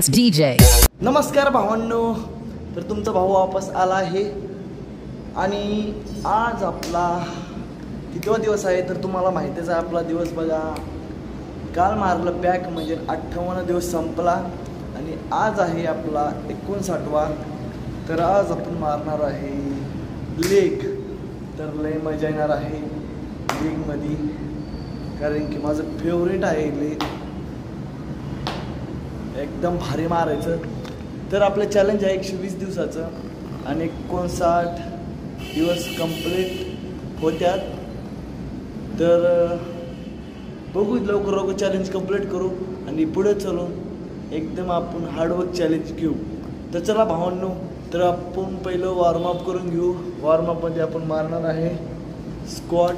S DJ. नमस्कार भावांनो, तर तुमचा भाऊ वापस आला आहे आणि आज आपला कितवा दिवस आहे तर तुम्हाला माहितीच आहे. आपला दिवस बघा, काल मारलं पॅक म्हणजे 58 दिवस संपला आणि आज आहे आपला 59वा. तर आज आपण मारणार आहे लेग. तर लय मजा येणार आहे लेगमध्ये, कारण की माझं फेवरेट आहे लेग, एकदम भारी मारायचं. तर आपलं चॅलेंज आहे 120 दिवसाचं आणि 59 दिवस कंप्लीट होत्यात. तर बघू लवकर लवकर चॅलेंज कंप्लीट करू आणि पुढे चालून एकदम आपण हार्डवर्क चॅलेंज घेऊ. तर चला भावांनो, तर आपण पहिलं वॉर्मअप करून घेऊ. वॉर्मअपमध्ये आपण मारणार आहे स्क्वॉट.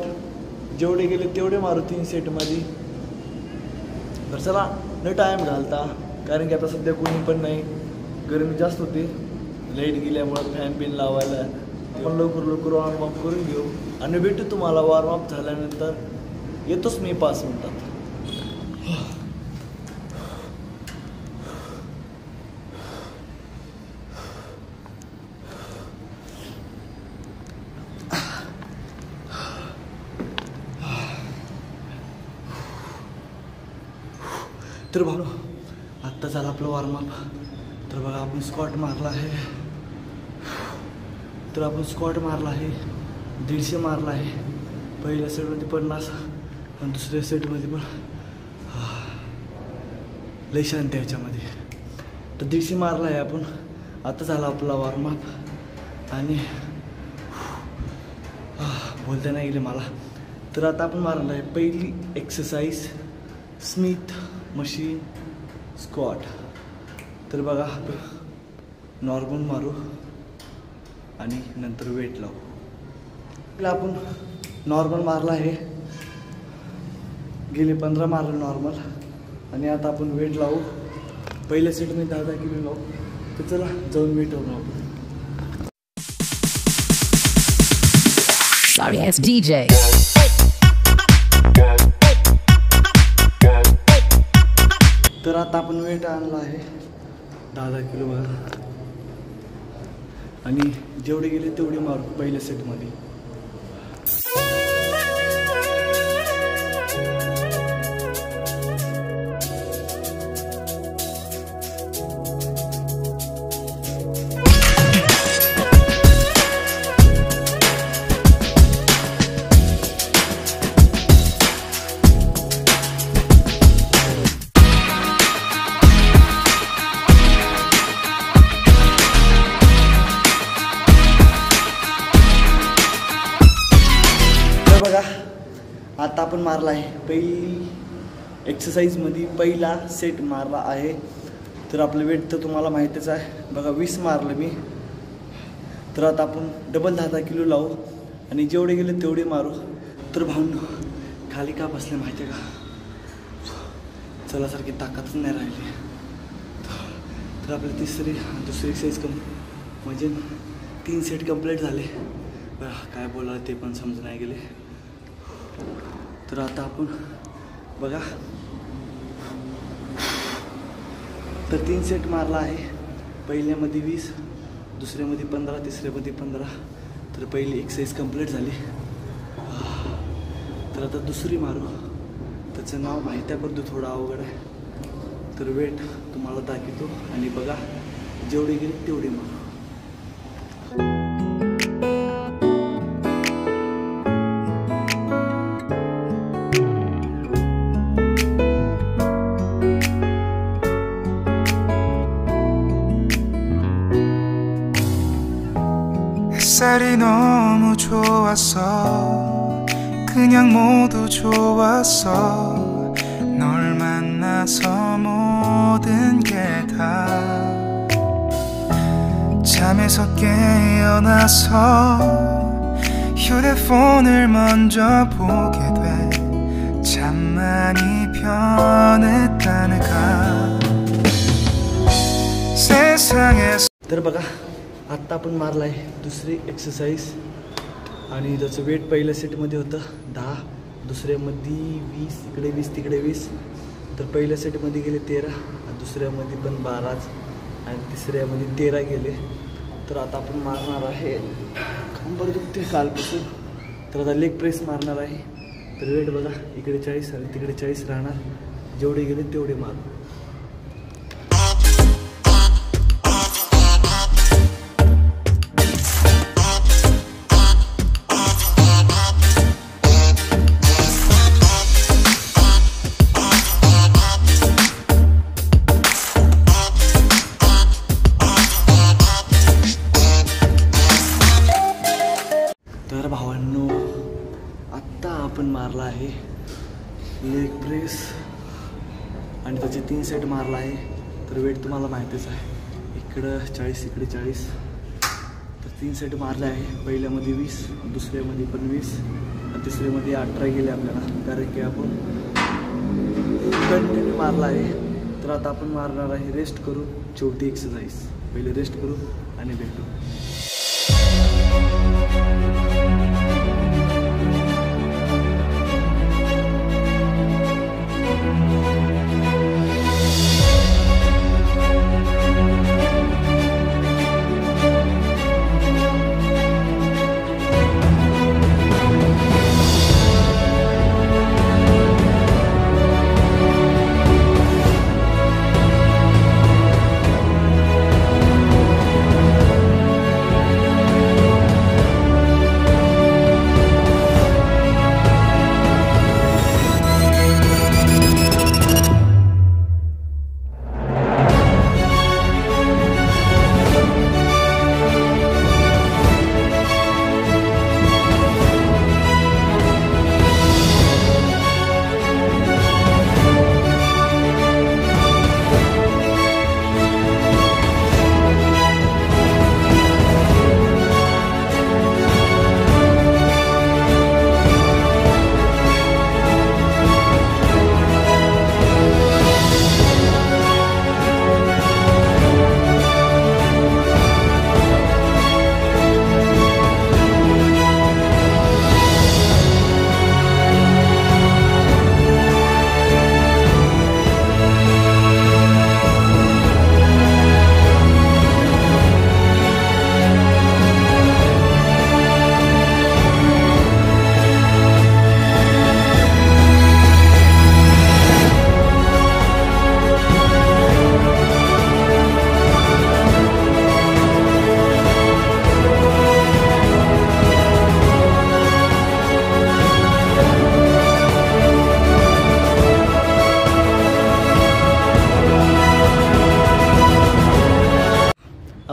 जेवढे गेले तेवढे मारू 3 सेटमध्ये. तर चला न टाईम घालता, कारण की आता सध्या कोणी पण नाही, गरमी जास्त होती, लाईट गेल्यामुळं फॅन बिन लावायला. आपण लवकर लवकर वॉर्मअप करून घेऊ आणि भेटू तुम्हाला वॉर्मअप झाल्यानंतर. येतोच मी 5 मिनिटात. तर भाऊ आत्ता झालं आपलं वॉर्मअप. तर बघा आपण स्क्वॉट मारला आहे. तर आपण स्क्वॉट मारला आहे 150 मारला आहे. पहिल्या सेटमध्ये 50 आणि दुसऱ्या सेटमध्ये पण लय शांती ह्याच्यामध्ये. तर 150 मारला आहे आपण. आता झाला आपला वॉर्मअप आणि बोलता नाही गेले मला. तर आता आपण मारला आहे पहिली एक्सरसाइज स्मिथ मशीन स्क्वॉट. तर बघा नॉर्मल मारू आणि नंतर वेट लावू. आपण नॉर्मल मारला आहे, गेले 15 मारलं नॉर्मल आणि आता आपण वेट लावू. पहिल्या सेटमध्ये 10 किलो लावू. तर चला जाऊन वेट लावू आपण. Sorry S DJ. तर आता आपण वेट आणला आहे 10 किलो बघा आणि जेवढे गेले तेवढे मारू पहिल्या सेटमध्ये. बघा आता आपण मारला आहे पहिली एक्सरसाइजमध्ये पहिला सेट मारला आहे. तर आपलं वेट तर तुम्हाला माहितीच आहे बघा, 20 मारलं मी. तर आता आपण डबल 10 किलो लावू आणि जेवढे गेले तेवढे मारू. तर भावनो खाली का बसले माहिती आहे का, चलासारखी ताकदच नाही राहिली. तर आपले दुसरी एक्सरसाइज म्हणजे 3 सेट कंप्लीट झाले. काय बोला ते पण समजून नाही गेले. तर आता आपण बघा तर 3 सेट मारला आहे. पहिल्यामध्ये 20, दुसऱ्यामध्ये 15, तिसऱ्यामध्ये 15. तर पहिली एक्सरसाइज कंप्लीट झाली. तर आता दुसरी मारू. त्याचं नाव माहिती आहे परंतु थोडं अवघड आहे. तर वेट तुम्हाला दाखवतो आणि बघा जेवढे गेले तेवढे मारू. 햇살이 너무 좋았어. 그냥 모두 좋았어. 널 만나서 모든 게 다 잠에서 깨어나서 휴대폰을 먼저 보게 돼. 참 많이 변했다는가 세상에서. तर बघा आत्ता आपण मारला आहे दुसरी एक्सरसाइज आणि त्याचं वेट पहिल्या सेटमध्ये होतं 10, दुसऱ्यामध्ये 20, इकडे 20 तिकडे 20. तर पहिल्या सेटमध्ये गेले 13, दुसऱ्यामध्ये पण 12च आणि तिसऱ्यामध्ये 13 गेले. तर आता आपण मारणार आहे, कंबर दुखते कालपासून, तर आता लेग प्रेस मारणार आहे. तर वेट बघा, इकडे 40 आणि तिकडे 40 राहणार, जेवढे गेले तेवढे मार. तर भावांनो, आत्ता आपण मारला आहे लेग प्रेस आणि त्याचे 3 सेट मारला आहे. तर वेट तुम्हाला माहितीच आहे, इकडं 40 इकडे 40, तर 3 सेट मारले आहे. पहिल्यामध्ये 20, दुसऱ्यामध्ये पण 20 आणि तिसऱ्यामध्ये 18 गेले आपल्याला, कारण की आपण कंटिन्यू मारला आहे. तर आता आपण मारणार आहे, रेस्ट करू, छोटी एक्सरसाइज. पहिले रेस्ट करू आणि भेटू.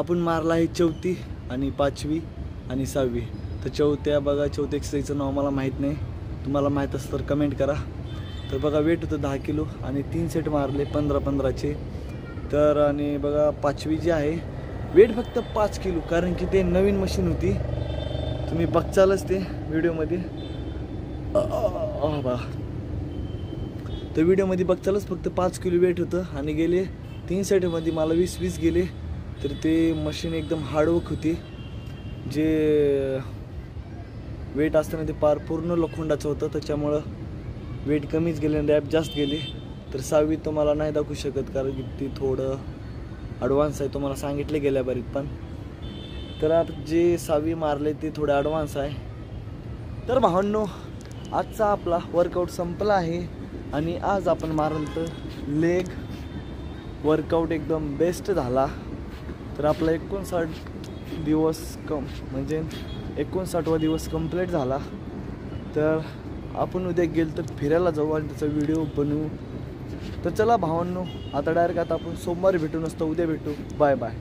आपण मारला आहे 4थी आणि 5वी आणि 6वी. तर चौथ्या बघा, चौथ्या एक्सरसाइजचं नाव मला माहीत नाही, तुम्हाला माहीत असतं तर कमेंट करा. तर बघा, वेट होतं 10 किलो आणि 3 सेट मारले 15-15चे. तर आणि बघा 5वी जी आहे, वेट फक्त 5 किलो, कारण की ते नवीन मशीन होती, तुम्ही बघचालच ते व्हिडिओमध्ये. बा तर व्हिडिओमध्ये बघचालच फक्त 5 किलो वेट होतं आणि गेले 3 सेटमध्ये मला 20-20 गेले. तर ते मशीन एकदम हार्डवर्क होती, जे वेट असताना ते पूर्ण लोखंडाचं होतं, त्याच्यामुळं वेट कमीच गेले आणि रॅप जास्त गेले. तर 6वी तुम्हाला नाही दाखवू शकत, कारण की ती थोडं ॲडव्हान्स आहे, तुम्हाला सांगितले गेल्या बरीत पण. तर आता जे 6वी मारले ते थोडे ॲडव्हान्स आहे. तर भावांनो, आजचा आपला वर्कआउट संपला आहे आणि आज आपण मारलं तर लेग वर्कआउट एकदम बेस्ट झाला. तर आपला 59 दिवस म्हणजे 59वा दिवस कंप्लीट झाला. तर आपण उद्या गेलो तर फिरायला जाऊ आणि त्याचा व्हिडिओ बनवू. तर चला भावांनो, आता डायरेक्ट आता आपण सोमवारी भेटू, नसतं उद्या भेटू. Bye bye.